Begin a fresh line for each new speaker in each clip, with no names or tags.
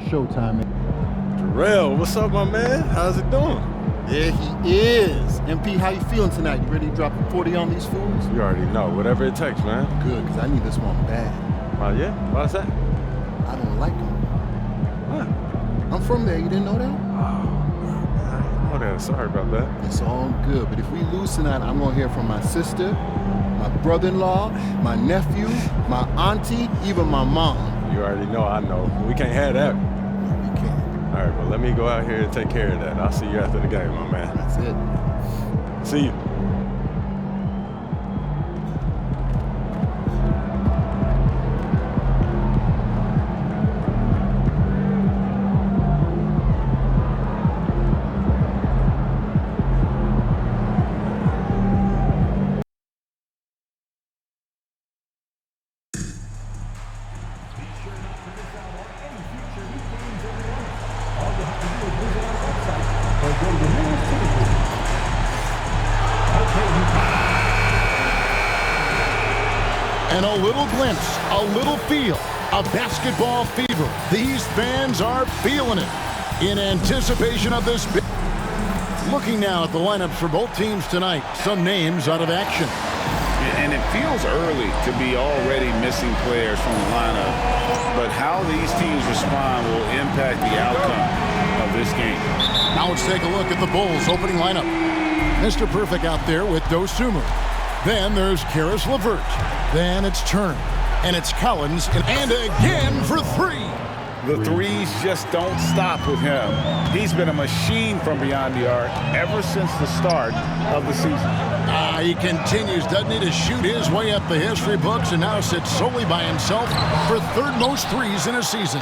Showtime.
Terrell, what's up, my man? How's it doing?
There he is. MP, how you feeling tonight? You ready to drop a 40 on these fools?
You already know. Whatever it takes, man.
Good, because I need this one bad.
Oh, yeah? Why's that?
I don't like him.
What?
I'm from there. You didn't know that?
Oh, that. Sorry about that.
It's all good. But if we lose tonight, I'm going to hear from my sister, my brother-in-law, my nephew, my auntie, even my mom.
You already know I know. We can't have that.
No, we can't.
All right, well, let me go out here and take care of that. I'll see you after the game, my man.
That's it.
See you.
And a little glimpse, a little feel of basketball fever. These fans are feeling it in anticipation of this. Looking now at the lineups for both teams tonight, some names out of action.
And it feels early to be already missing players from the lineup, but how these teams respond will impact the outcome of this game.
Now let's take a look at the Bulls' opening lineup. Mr. Perfect out there with Dosunmu. Then there's Caris LeVert. Then it's Turner. And it's Collins. And again for three.
The threes just don't stop with him. He's been a machine from beyond the arc ever since the start of the season.
He continues, doesn't he, to shoot his way up the history books and now sits solely by himself for third most threes in a season.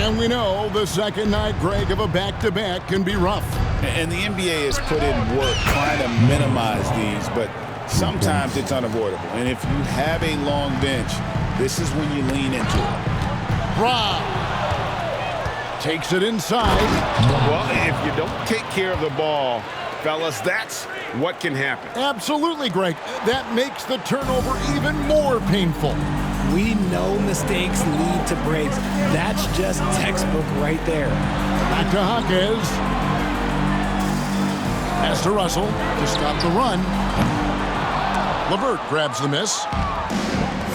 And we know the second night, Greg, of a back-to-back can be rough.
And the NBA has put in work trying to minimize these, but sometimes it's unavoidable. And if you have a long bench, this is when you lean into it.
Brown takes it inside.
Well, if you don't take care of the ball, fellas, that's what can happen.
Absolutely, Greg. That makes the turnover even more painful.
We know mistakes lead to breaks. That's just textbook right there.
Back to Hawkins. Pass to Russell to stop the run. LeVert grabs the miss.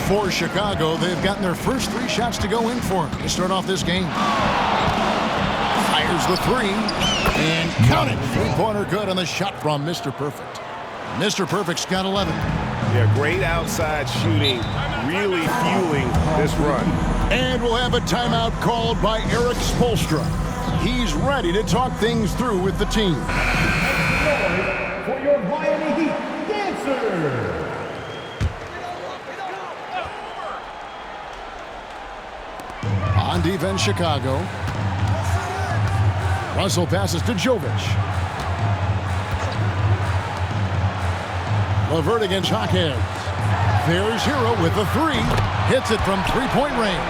For Chicago, they've gotten their first three shots to go in for him to start off this game. Fires the three. And count it. Three-pointer good on the shot from Mr. Perfect. Mr. Perfect's got 11.
Yeah, great outside shooting, really fueling this run.
And we'll have a timeout called by Eric Spoelstra. He's ready to talk things through with the team.
For your Miami Heat dancer.
On defense, Chicago. Russell passes to Jovic. LeVert against Hawkins. There's Hero with the three. Hits it from three-point range.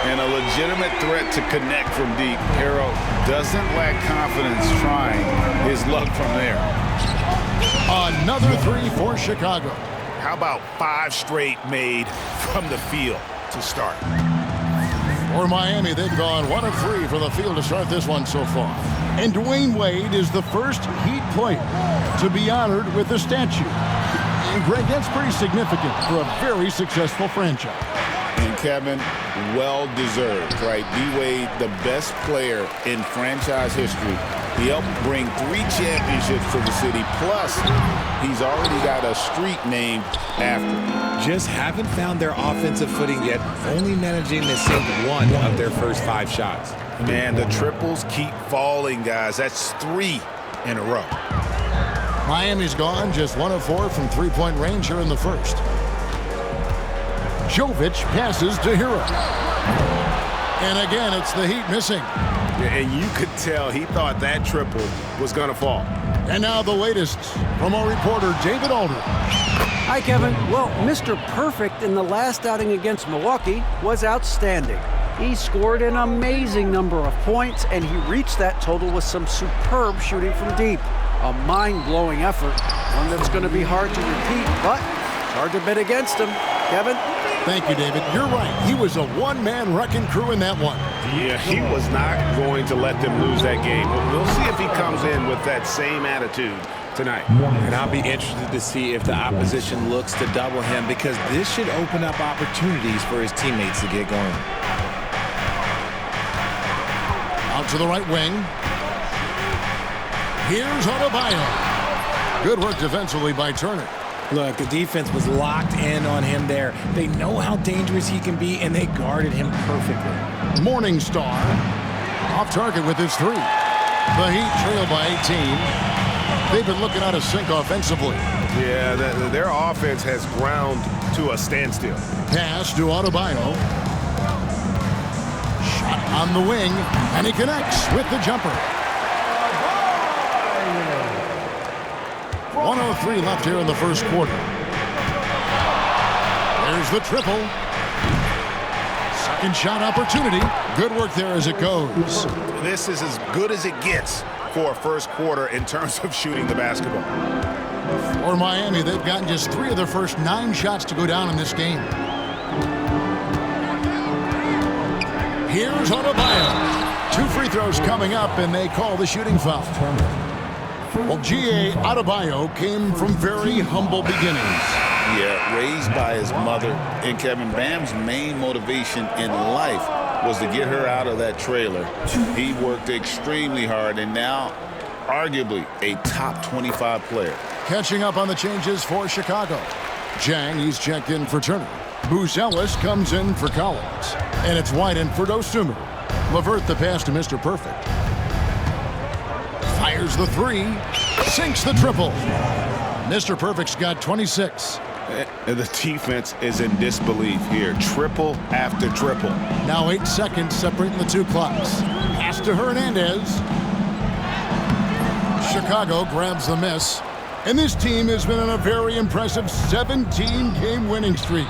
And a legitimate threat to connect from deep. Hero doesn't lack confidence trying his luck from there.
Another three for Chicago.
How about 5 straight made from the field to start?
For Miami, they've gone 1 of 3 for the field to start this one so far. And Dwayne Wade is the first Heat player to be honored with a statue. And Greg, that's pretty significant for a very successful franchise.
And Kevin, well-deserved, right? D-Wade, the best player in franchise history. He helped bring 3 championships to the city. Plus, he's already got a street named after him.
Just haven't found their offensive footing yet, only managing to sink 1 of their first 5 shots.
Man, the triples keep falling, guys. That's 3 in a row.
Miami's gone just 1 of 4 from three-point range here in the first. Jovic passes to Hero. And again, it's the Heat missing.
Yeah, and you could tell he thought that triple was going to fall.
And now the latest from our reporter, David Aldridge.
Hi, Kevin. Well, Mr. Perfect in the last outing against Milwaukee was outstanding. He scored an amazing number of points, and he reached that total with some superb shooting from deep. A mind-blowing effort, one that's going to be hard to repeat, but it's hard to bet against him. Kevin?
Thank you, David. You're right. He was a one-man wrecking crew in that one.
Yeah, he was not going to let them lose that game. We'll see if he comes in with that same attitude tonight.
And I'll be interested to see if the opposition looks to double him, because this should open up opportunities for his teammates to get going.
Out to the right wing. Here's Adebayo. Good work defensively by Turner.
Look, the defense was locked in on him there. They know how dangerous he can be, and they guarded him perfectly.
Morningstar off target with his three. The Heat trail by 18. They've been looking out of sync offensively.
Yeah, their offense has ground to a standstill.
Pass to Adebayo. Shot on the wing, and he connects with the jumper. 1:03 left here in the first quarter. There's the triple. Second shot opportunity. Good work there as it goes.
This is as good as it gets for a first quarter in terms of shooting the basketball.
For Miami, they've gotten just 3 of their first 9 shots to go down in this game. Here's Adebayo. 2 free throws coming up, and they call the shooting foul. Well, G.A. Adebayo came from very humble beginnings.
Yeah, raised by his mother. And Kevin, Bam's main motivation in life was to get her out of that trailer. He worked extremely hard, and now arguably a top 25 player.
Catching up on the changes for Chicago. Jang, he's checked in for Turner. Buzelis comes in for Collins. And it's White in for Dosunmu. LeVert the pass to Mr. Perfect. Fires the 3. Sinks the triple. Mr. Perfect's got 26.
The defense is in disbelief here. Triple after triple.
Now 8 seconds separating the 2 clocks. Pass to Hernandez. Chicago grabs the miss. And this team has been on a very impressive 17-game winning streak.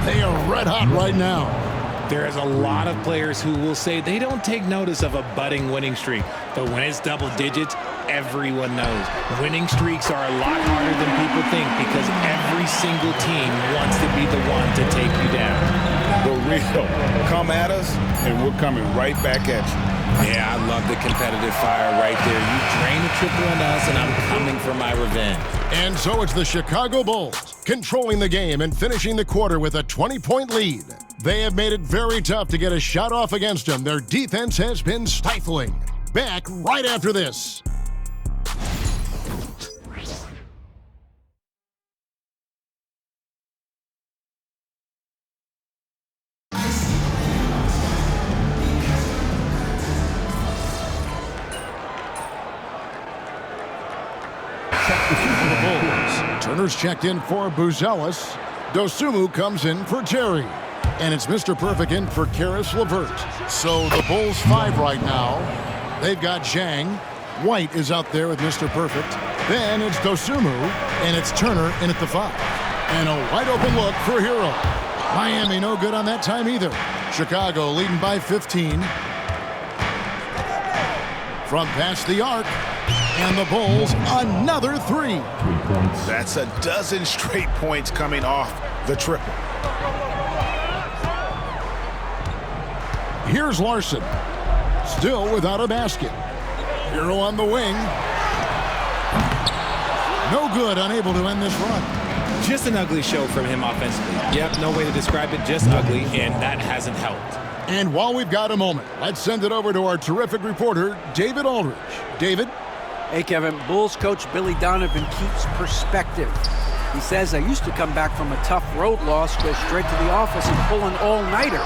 They are red hot right now.
There is a lot of players who will say they don't take notice of a budding winning streak. But when it's double digits, everyone knows. Winning streaks are a lot harder than people think, because every single team wants to be the one to take you down.
The real. Come at us, and we're coming right back at you.
Yeah, I love the competitive fire right there. You drain a triple on us, and I'm coming for my revenge.
And so it's the Chicago Bulls controlling the game and finishing the quarter with a 20-point lead. They have made it very tough to get a shot off against them. Their defense has been stifling. Back right after this. Turner's checked in for Buzelis. Dosunmu comes in for Terry. And it's Mr. Perfect in for Karis LeVert. So the Bulls 5 right now. They've got Zhang. White is out there with Mr. Perfect. Then it's Dosunmu, and it's Turner in at the 5. And a wide open look for Hero. Miami no good on that time either. Chicago leading by 15. From past the arc. And the Bulls, another 3.
That's a dozen straight points coming off the triple.
Here's Larson. Still without a basket. Hero on the wing. No good, unable to end this run.
Just an ugly show from him offensively. Yep, no way to describe it, just ugly, and that hasn't helped.
And while we've got a moment, let's send it over to our terrific reporter, David Aldridge. David?
Hey, Kevin, Bulls coach Billy Donovan keeps perspective. He says, I used to come back from a tough road loss, go straight to the office and pull an all-nighter,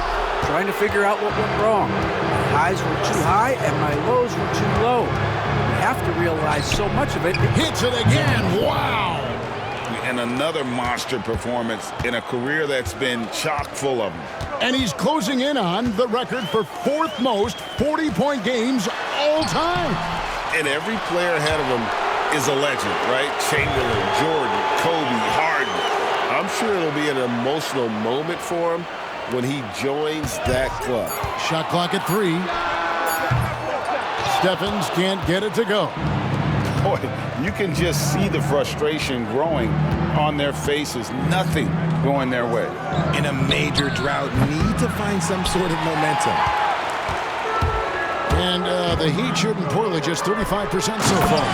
trying to figure out what went wrong. My highs were too high and my lows were too low. You have to realize so much of it.
Hits it again. Wow.
And another monster performance in a career that's been chock full of them.
And he's closing in on the record for 4th most 40-point games all time.
And every player ahead of him is a legend, right? Chamberlain, Jordan, Kobe, Harden. I'm sure it'll be an emotional moment for him when he joins that club.
Shot clock at 3. Stephens can't get it to go.
boy, you can just see the frustration growing on their faces. Nothing going their way.
In a major drought, need to find some sort of momentum.
And the Heat shooting poorly, just 35% so far.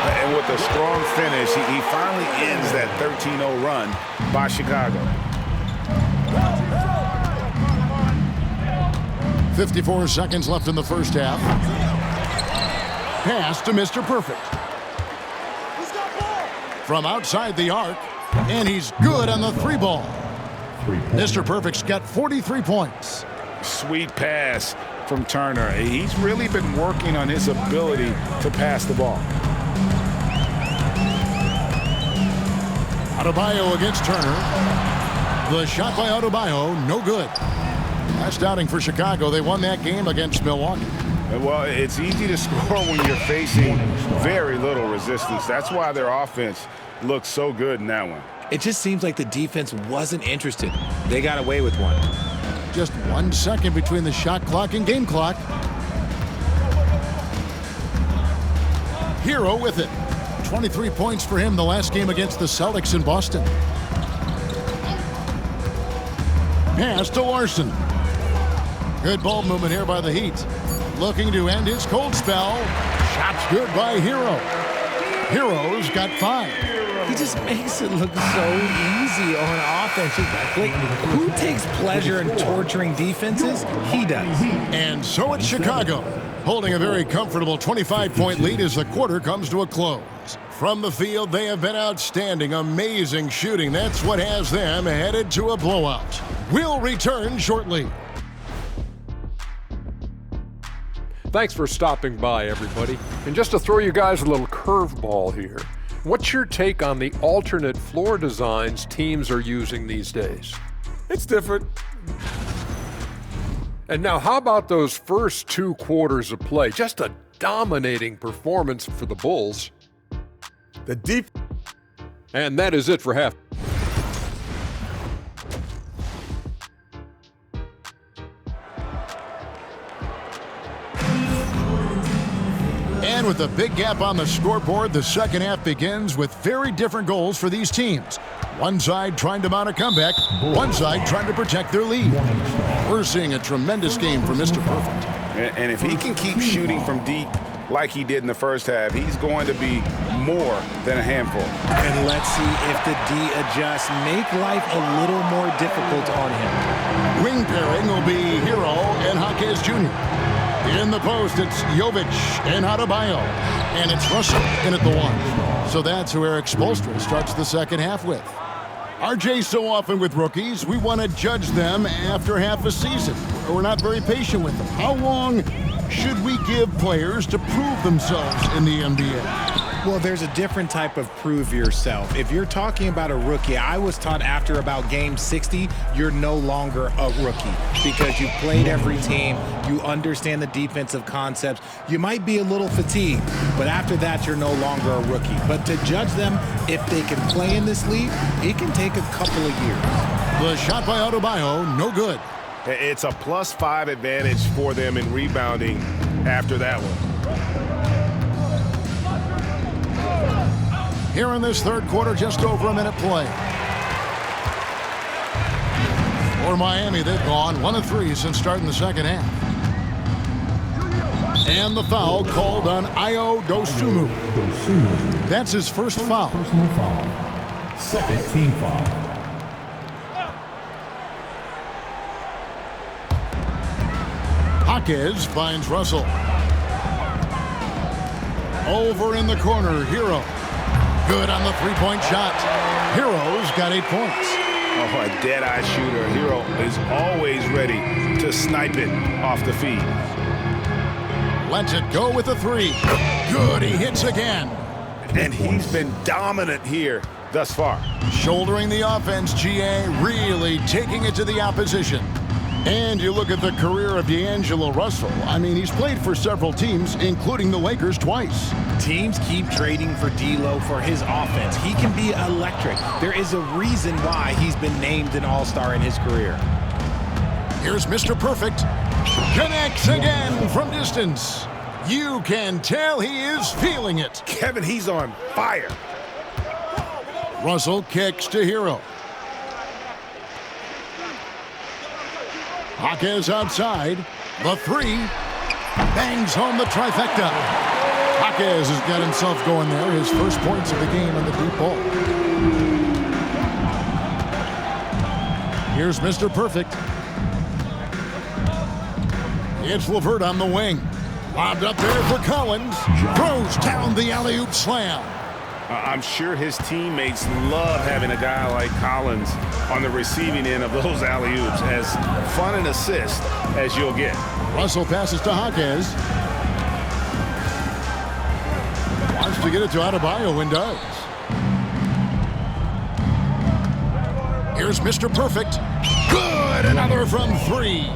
And with a strong finish, he finally ends that 13-0 run by Chicago.
54 seconds left in the first half. Pass to Mr. Perfect. From outside the arc, and he's good on the three ball. Mr. Perfect's got 43 points.
Sweet pass from Turner. He's really been working on his ability to pass the ball.
Adebayo against Turner. The shot by Adebayo, no good. Last outing for Chicago, they won that game against Milwaukee.
Well, it's easy to score when you're facing very little resistance. That's why their offense looks so good in that one.
It just seems like the defense wasn't interested. They got away with one.
Just 1 second between the shot clock and game clock. Hero with it. 23 points for him the last game against the Celtics in Boston. Pass to Larson. Good ball movement here by the Heat. Looking to end his cold spell. Shots good by Hero. Hero's got 5.
He just makes it look so easy on offense. Like, who takes pleasure in torturing defenses? He does.
And so it's Chicago, holding a very comfortable 25-point lead as the quarter comes to a close. From the field, they have been outstanding, amazing shooting. That's what has them headed to a blowout. We'll return shortly.
Thanks for stopping by, everybody. And just to throw you guys a little curveball here, what's your take on the alternate floor designs teams are using these days?
It's different.
And now, how about those first 2 quarters of play? Just a dominating performance for the Bulls.
The deep.
And that is it for half.
And with a big gap on the scoreboard, the second half begins with very different goals for these teams. One side trying to mount a comeback, one side trying to protect their lead. We're seeing a tremendous game from Mr. Perfect.
And if he can keep shooting from deep like he did in the first half, he's going to be more than a handful.
And let's see if the D adjusts, make life a little more difficult on him.
Wing pairing will be Hero and Jaquez Jr. In the post, it's Jovic and Adebayo. And it's Russell in at the 1. So that's who Eric Spoelstra starts the second half with. RJ, so often with rookies, we want to judge them after half a season. We're not very patient with them. How long should we give players to prove themselves in the NBA?
Well, there's a different type of prove yourself. If you're talking about a rookie, I was taught after about game 60, you're no longer a rookie because you've played every team, you understand the defensive concepts, you might be a little fatigued, but after that, you're no longer a rookie. But to judge them, if they can play in this league, it can take a couple of years.
The shot by Adebayo, no good.
It's a +5 advantage for them in rebounding after that one.
Here in this third quarter, just over a minute play. For Miami, they've gone 1 of 3 since starting the second half. And the foul called on Ayo Dosunmu. That's his first foul.
Personal foul. Second team foul.
Jaquez finds Russell. Over in the corner, Hero. Good on the three-point shot. Hero's got 8 points.
Oh, a dead-eye shooter. Hero is always ready to snipe it off the feed.
Lets it go with a 3. Good, he hits again.
And he's been dominant here thus far.
Shouldering the offense, GA, really taking it to the opposition. And you look at the career of D'Angelo Russell. I mean, he's played for several teams, including the Lakers twice.
Teams keep trading for D'Lo for his offense. He can be electric. There is a reason why he's been named an all-star in his career.
Here's Mr. Perfect. Connects again from distance. You can tell he is feeling it.
Kevin, he's on fire.
Russell kicks to Hero. Jaquez outside. The three. Bangs home the trifecta. Jaquez has got himself going there. His first points of the game on the deep ball. Here's Mr. Perfect. It's Levert on the wing. Lobbed up there for Collins. Throws down the alley-oop slam.
I'm sure his teammates love having a guy like Collins on the receiving end of those alley-oops. As fun an assist as you'll get.
Russell passes to Jaquez. Wants to get it to Adebayo and does. Here's Mr. Perfect. Good! Another from three.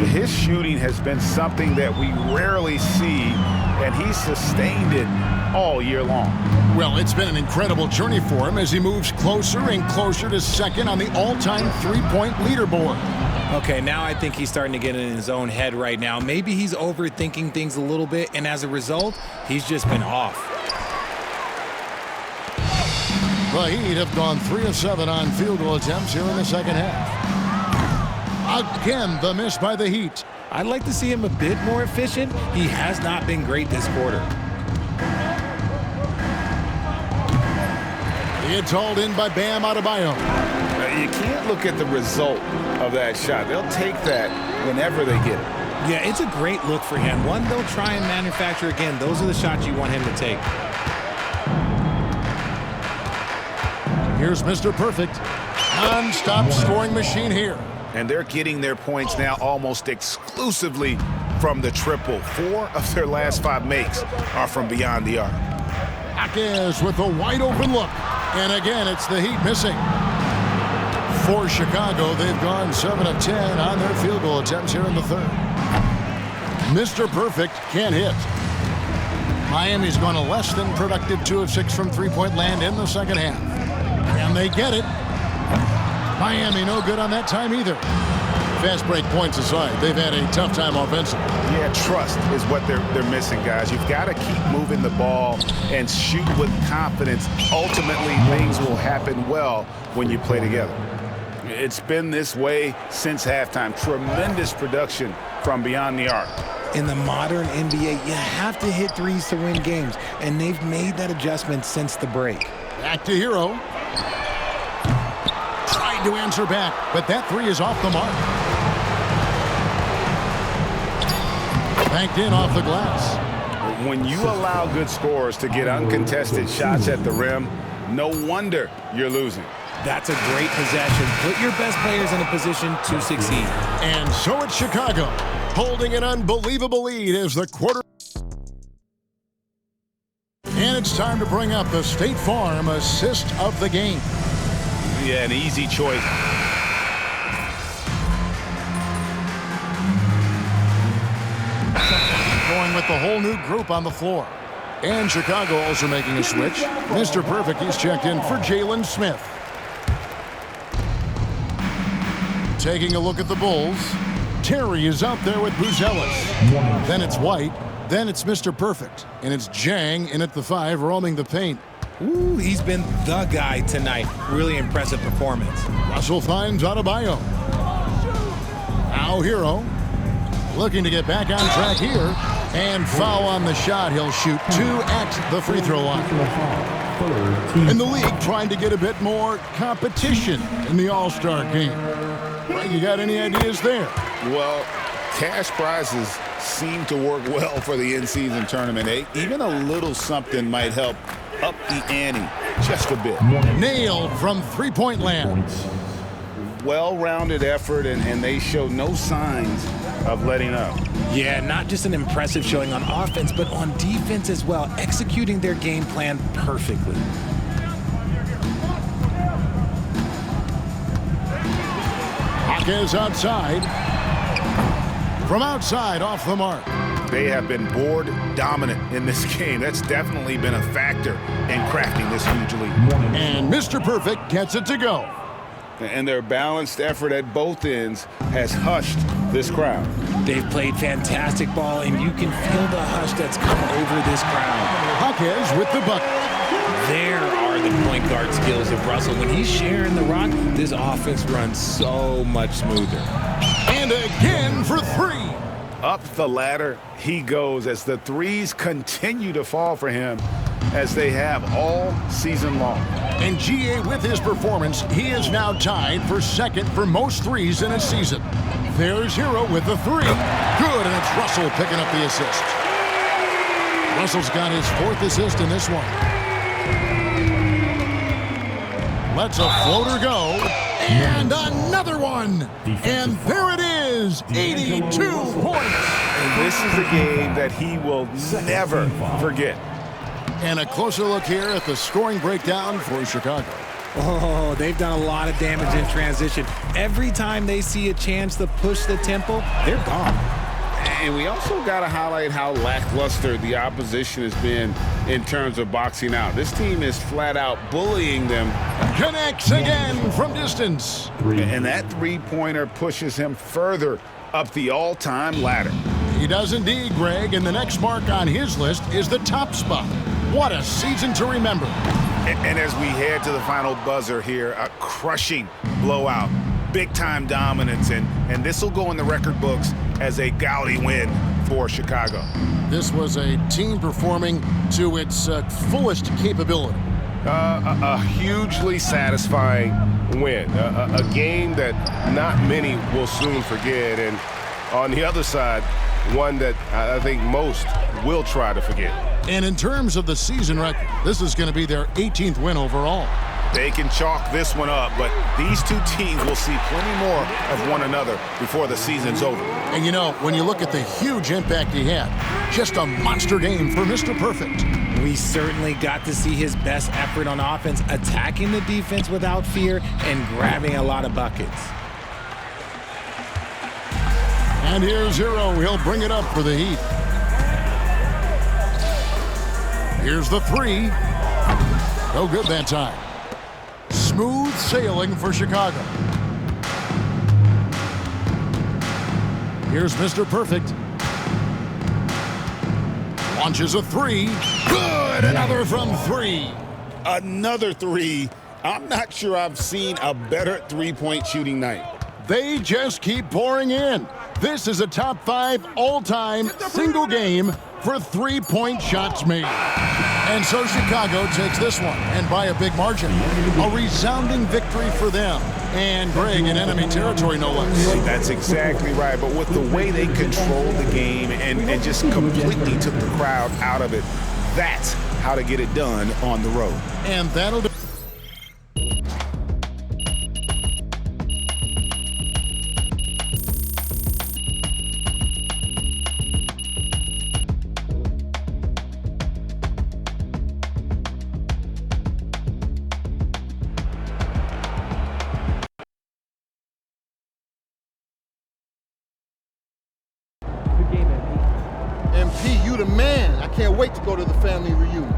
His shooting has been something that we rarely see, and he's sustained it all year long.
Well, it's been an incredible journey for him as he moves closer and closer to second on the all-time three-point leaderboard.
Okay, now I think he's starting to get in his own head right now. Maybe he's overthinking things a little bit, and as a result, he's just been off.
The Heat have gone 3 of 7 on field goal attempts here in the second half. Again, the miss by the Heat.
I'd like to see him a bit more efficient. He has not been great this quarter.
It's hauled in by Bam Adebayo.
You can't look at the result of that shot. They'll take that whenever they get it.
Yeah, it's a great look for him. One they'll try and manufacture again. Those are the shots you want him to take.
Here's Mr. Perfect. Non-stop scoring machine here.
And they're getting their points now almost exclusively from the triple. 4 of their last 5 makes are from beyond the arc.
Jaquez with a wide open look. And again, it's the Heat missing. For Chicago, they've gone 7 of 10 on their field goal attempts here in the third. Mr. Perfect can't hit. Miami's gone a less than productive 2 of 6 from three-point land in the second half. And they get it. Miami no good on that time either. Fast break points aside, they've had a tough time offensively.
Yeah, trust is what they're missing, guys. You've got to keep moving the ball and shoot with confidence. Ultimately, things will happen well when you play together. It's been this way since halftime. Tremendous production from beyond the arc.
In the modern NBA, you have to hit threes to win games, and they've made that adjustment since the break.
Back to Hero. Tried to answer back, but that three is off the mark. Banked in off the glass.
When you allow good scorers to get uncontested shots at the rim, no wonder you're losing.
That's a great possession. Put your best players in a position to succeed.
And so it's Chicago, holding an unbelievable lead as the quarter. And it's time to bring up the State Farm assist of the game.
Yeah, an easy choice.
Going with the whole new group on the floor. And Chicago also making a switch. Mr. Perfect, he's checked in for Jalen Smith. Taking a look at the Bulls. Terry is out there with Buzelis. Then it's White. Then it's Mr. Perfect. And it's Jang in at the 5, roaming the paint.
Ooh, he's been the guy tonight. Really impressive performance.
Russell finds Adebayo. Now Hero. Looking to get back on track here. And foul on the shot. He'll shoot 2 at the free throw line. And the league trying to get a bit more competition in the All-Star game. Right, you got any ideas there?
Well, cash prizes seem to work well for the in-season tournament. Even a little something might help up the ante just a bit.
Nailed from three-point land.
Well-rounded effort, and they show no signs of letting up.
Yeah, not just an impressive showing on offense, but on defense as well, executing their game plan perfectly.
Jaquez outside. From outside, off the mark.
They have been board dominant in this game. That's definitely been a factor in crafting this huge lead.
And Mr. Perfect gets it to go.
And their balanced effort at both ends has hushed this crowd.
They've played fantastic ball, and you can feel the hush that's come over this crowd.
Jaquez with the bucket.
There are the point guard skills of Russell. When he's sharing the rock, this offense runs so much smoother.
And again for three.
Up the ladder he goes as the threes continue to fall for him, as they have all season long.
And GA, with his performance, he is now tied for second for most threes in a season. There's Hero with the three. Good, and it's Russell picking up the assist. Russell's got his fourth assist in this one. Lets a floater go. And another one. And there it is, 82 points.
And this is a game that he will never forget.
And a closer look here at the scoring breakdown for Chicago.
Oh, they've done a lot of damage in transition. Every time they see a chance to push the tempo, they're gone.
And we also got to highlight how lackluster the opposition has been in terms of boxing out. This team is flat out bullying them.
Connects again from distance.
And that three-pointer pushes him further up the all-time ladder.
He does indeed, Greg, and the next mark on his list is the top spot. What a season to remember.
And as we head to the final buzzer here, a crushing blowout, big-time dominance, and this will go in the record books as a gaudy win for Chicago.
This was a team performing to its fullest capability.
A hugely satisfying win, a game that not many will soon forget, and on the other side, one that I think most will try to forget.
And in terms of the season record, this is going to be their 18th win overall.
They can chalk this one up, but these two teams will see plenty more of one another before the season's over.
And you know, when you look at the huge impact he had, just a monster game for Mr. Perfect.
We certainly got to see his best effort on offense, attacking the defense without fear and grabbing a lot of buckets.
And here's Hero. He'll bring it up for the Heat. Here's the three. No good that time. Smooth sailing for Chicago. Here's Mr. Perfect. Launches a three. Good! Another from three.
Another three. I'm not sure I've seen a better three-point shooting night.
They just keep pouring in. This is a top 5 all-time single game for three-point shots made. And so Chicago takes this one, and by a big margin. A resounding victory for them. And Greg, in enemy territory, no less.
That's exactly right. But with the way they controlled the game and just completely took the crowd out of it, that's how to get it done on the road.
And that'll do.
MP, you the man. I can't wait to go to the family reunion.